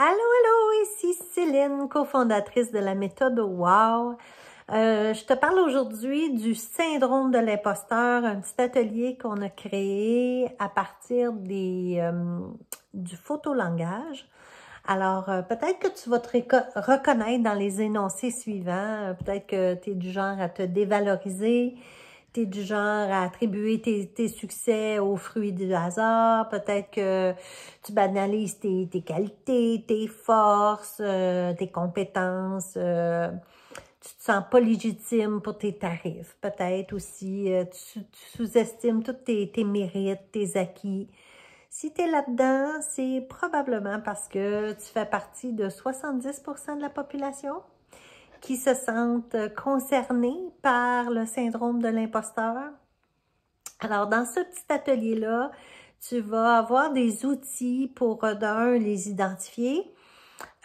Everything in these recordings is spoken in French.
Allô, allô, ici Céline, cofondatrice de la méthode WOW. Je te parle aujourd'hui du syndrome de l'imposteur, un petit atelier qu'on a créé à partir du photolangage. Alors, peut-être que tu vas te reconnaître dans les énoncés suivants. Peut-être que tu es du genre à te dévaloriser, tu es du genre à attribuer tes succès aux fruits du hasard. Peut-être que tu banalises tes qualités, tes forces, tes compétences. Tu te sens pas légitime pour tes tarifs. Peut-être aussi, tu sous-estimes tous tes mérites, tes acquis. Si tu es là-dedans, c'est probablement parce que tu fais partie de 70% de la population qui se sentent concernés par le syndrome de l'imposteur. Alors, dans ce petit atelier-là, tu vas avoir des outils pour, d'un, les identifier,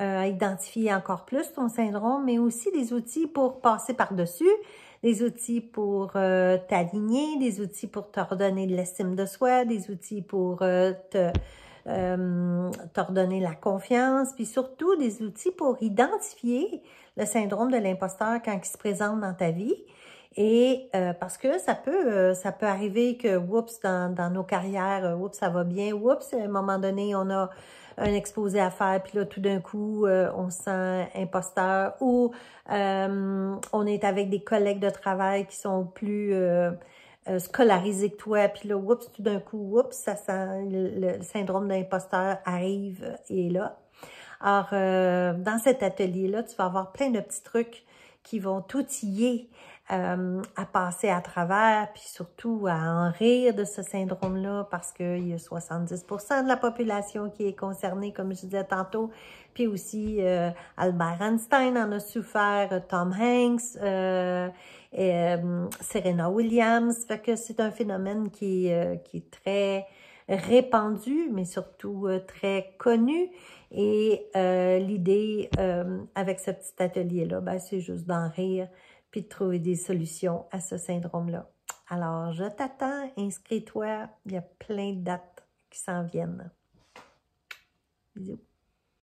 identifier encore plus ton syndrome, mais aussi des outils pour passer par-dessus, des outils pour t'aligner, des outils pour te redonner de l'estime de soi, des outils pour te redonner la confiance, puis surtout des outils pour identifier le syndrome de l'imposteur quand il se présente dans ta vie. Et parce que ça peut arriver que, oups, dans nos carrières, oups, ça va bien, oups, à un moment donné, on a un exposé à faire, puis là, tout d'un coup, on se sent imposteur, ou on est avec des collègues de travail qui sont plus scolarisés que toi, puis là, oups, tout d'un coup, oups, ça sent, le syndrome d'imposteur arrive et est là. Alors, dans cet atelier-là, tu vas avoir plein de petits trucs qui vont t'outiller à passer à travers, puis surtout à en rire de ce syndrome-là, parce qu'il y a 70% de la population qui est concernée, comme je disais tantôt, puis aussi Albert Einstein en a souffert, Tom Hanks, Serena Williams, fait que c'est un phénomène qui est très répandu, mais surtout très connu. Et l'idée avec ce petit atelier-là, ben, c'est juste d'en rire puis de trouver des solutions à ce syndrome-là. Alors, je t'attends, inscris-toi, il y a plein de dates qui s'en viennent. Bisous.